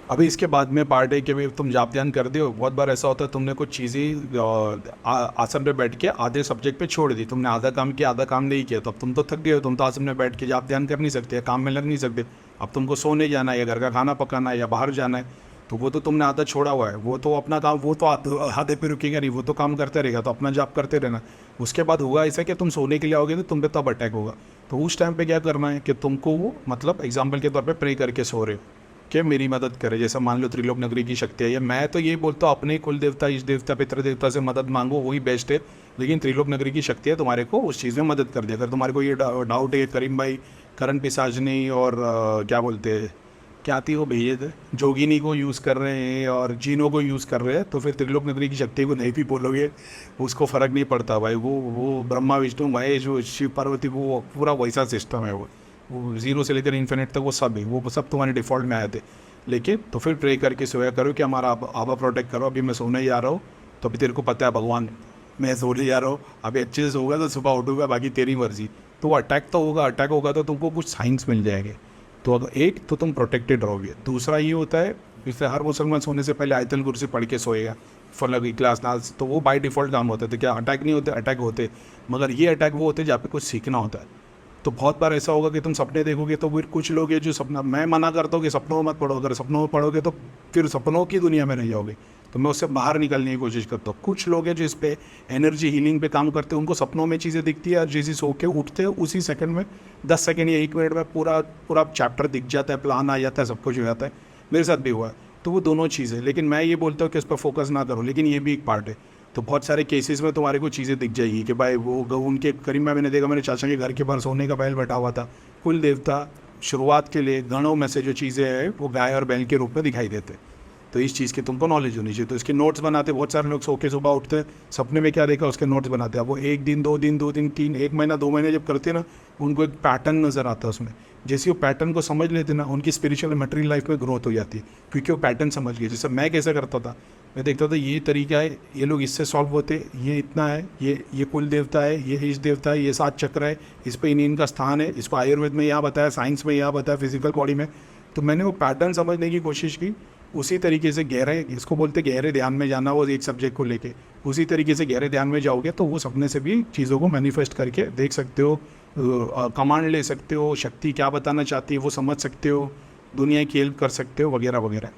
अभी इसके बाद में पार्ट है कि भाई तुम जाप ध्यान कर दो। बहुत बार ऐसा होता है तुमने कुछ चीज़ें आसन पे बैठ के आधे सब्जेक्ट पे छोड़ दी, तुमने आधा काम किया आधा काम नहीं किया, तो अब तुम तो थक गए हो, तुम तो आसन में बैठ के जाप ध्यान कर नहीं सकते, काम में लग नहीं सकते। अब तुमको सोने जाना है या घर का खाना पकाना है या बाहर जाना है, तो वो तो तुमने आधा छोड़ा हुआ है, वो तो अपना काम, वो तो आधे पे रुकेगा नहीं, वो तो काम करते रहेगा, तो अपना जाप करते रहना। उसके बाद हुआ ऐसा कि तुम सोने के लिए आओगे तो तुम पे तब अटैक होगा। तो उस टाइम पे क्या करना है कि तुमको वो मतलब एग्जाम्पल के तौर पे प्रे करके सो रहे हो कि मेरी मदद करे, जैसा मान लो त्रिलोक नगरी की शक्ति है, या मैं तो ये बोलता हूँ अपने कुल देवता इष्ट देवता पितृ देवता से मदद मांगो, वही बेस्ट है। लेकिन त्रिलोक नगरी की शक्ति है तुम्हारे को उस चीज़ में मदद कर दे। अगर तुम्हारे को ये डाउट है करीम भाई करण पिशाचनी और क्या बोलते हैं, क्या थी वो भेजे थे, जोगिनी को यूज़ कर रहे हैं और जीनों को यूज़ कर रहे हैं, तो फिर त्रिलोक नगरी की शक्ति को नहीं भी बोलोगे उसको फ़र्क नहीं पड़ता भाई। वो ब्रह्मा विष्णु महेश जो शिव पार्वती वो पूरा वैसा सिस्टम है। वो जीरो से लेकर इन्फिनिट तक वो सब है, वो सब तुम्हारे डिफ़ॉल्ट में आए थे। लेकिन तो फिर प्रे करके सोया करो कि हमारा आबा प्रोटेक्ट करो, अभी मैं सोने जा रहा हूँ, तो अभी तेरे को पता है भगवान मैं सोने जा रहा हूँ, अभी अच्छे से होगा तो सुबह उठूंगा, बाकी तेरी मर्जी। तो अटैक तो होगा, अटैक होगा तो तुमको कुछ साइंस मिल जाएंगे। तो अगर एक तो तुम प्रोटेक्टेड रहोगे, दूसरा ये होता है इससे हर मुसलमान सोने से पहले आयतल कुर्सी पढ़ के सोएगा, फलक इखलास नास, तो वो बाय डिफ़ॉल्ट काम होता है। तो क्या अटैक नहीं होते? अटैक होते, मगर ये अटैक वो होते हैं जहाँ पे कुछ सीखना होता है। तो बहुत बार ऐसा होगा कि तुम सपने देखोगे तो फिर कुछ लोग हैं जो सपना, मैं मना करता हूँ कि सपनों में मत पढ़ो, अगर सपनों में पढ़ोगे तो फिर सपनों की दुनिया में रह जाओगे। तो मैं उससे बाहर निकलने की कोशिश करता हूँ। कुछ लोग हैं जो इस पे एनर्जी हीलिंग पे काम करते हैं, उनको सपनों में चीज़ें दिखती है और जैसे सो के उठते हैं उसी सेकंड में 10 सेकंड या 1 मिनट में पूरा पूरा चैप्टर दिख जाता है, प्लान आ जाता है, सब कुछ हो जाता है। मेरे साथ भी हुआ है। तो वो दोनों चीज़ें, लेकिन मैं ये बोलता हूँ कि इस पर फोकस ना करो, लेकिन ये भी एक पार्ट है। तो बहुत सारे केसेस में तुम्हारे को चीज़ें दिख जाएगी कि भाई वो उनके करीब में मैंने देखा, मेरे चाचा के घर के पास सोने का बैल बैठा हुआ था। कुल देवता शुरुआत के लिए गणों में से जो चीज़ें हैं वो गाय और बैल के रूप में दिखाई देते। तो इस चीज़ की तुमको नॉलेज होनी चाहिए। तो इसके नोट्स बनाते, बहुत सारे लोग सो के सुबह उठते हैं सपने में क्या देखा उसके नोट्स बनाते हैं। अब वो 1 दिन 2 दिन 2 दिन 3 1 महीना 2 महीने जब करते हैं ना, उनको एक पैटर्न नज़र आता है उसमें। जैसे वो पैटर्न को समझ लेते ना, उनकी स्पिरिचुअल मटेरियल लाइफ में ग्रोथ हो जाती है, क्योंकि वो पैटर्न समझ गए। जैसे मैं कैसे करता था, मैं देखता था ये तरीका है, ये लोग इससे सॉल्व होते, ये इतना है, ये कुल देवता है, ये इष्ट देवता है, ये 7 चक्र है, इस पर इनका स्थान है, इसको आयुर्वेद में यहाँ बताया, साइंस में यहाँ बताया, फिजिकल बॉडी में। तो मैंने वो पैटर्न समझने की कोशिश की। उसी तरीके से गहरे, इसको बोलते गहरे ध्यान में जाना, वो एक सब्जेक्ट को लेके उसी तरीके से गहरे ध्यान में जाओगे तो वो सपने से भी चीज़ों को मैनिफेस्ट करके देख सकते हो, कमांड ले सकते हो, शक्ति क्या बताना चाहती है वो समझ सकते हो, दुनिया की हेल्प कर सकते हो, वगैरह वगैरह।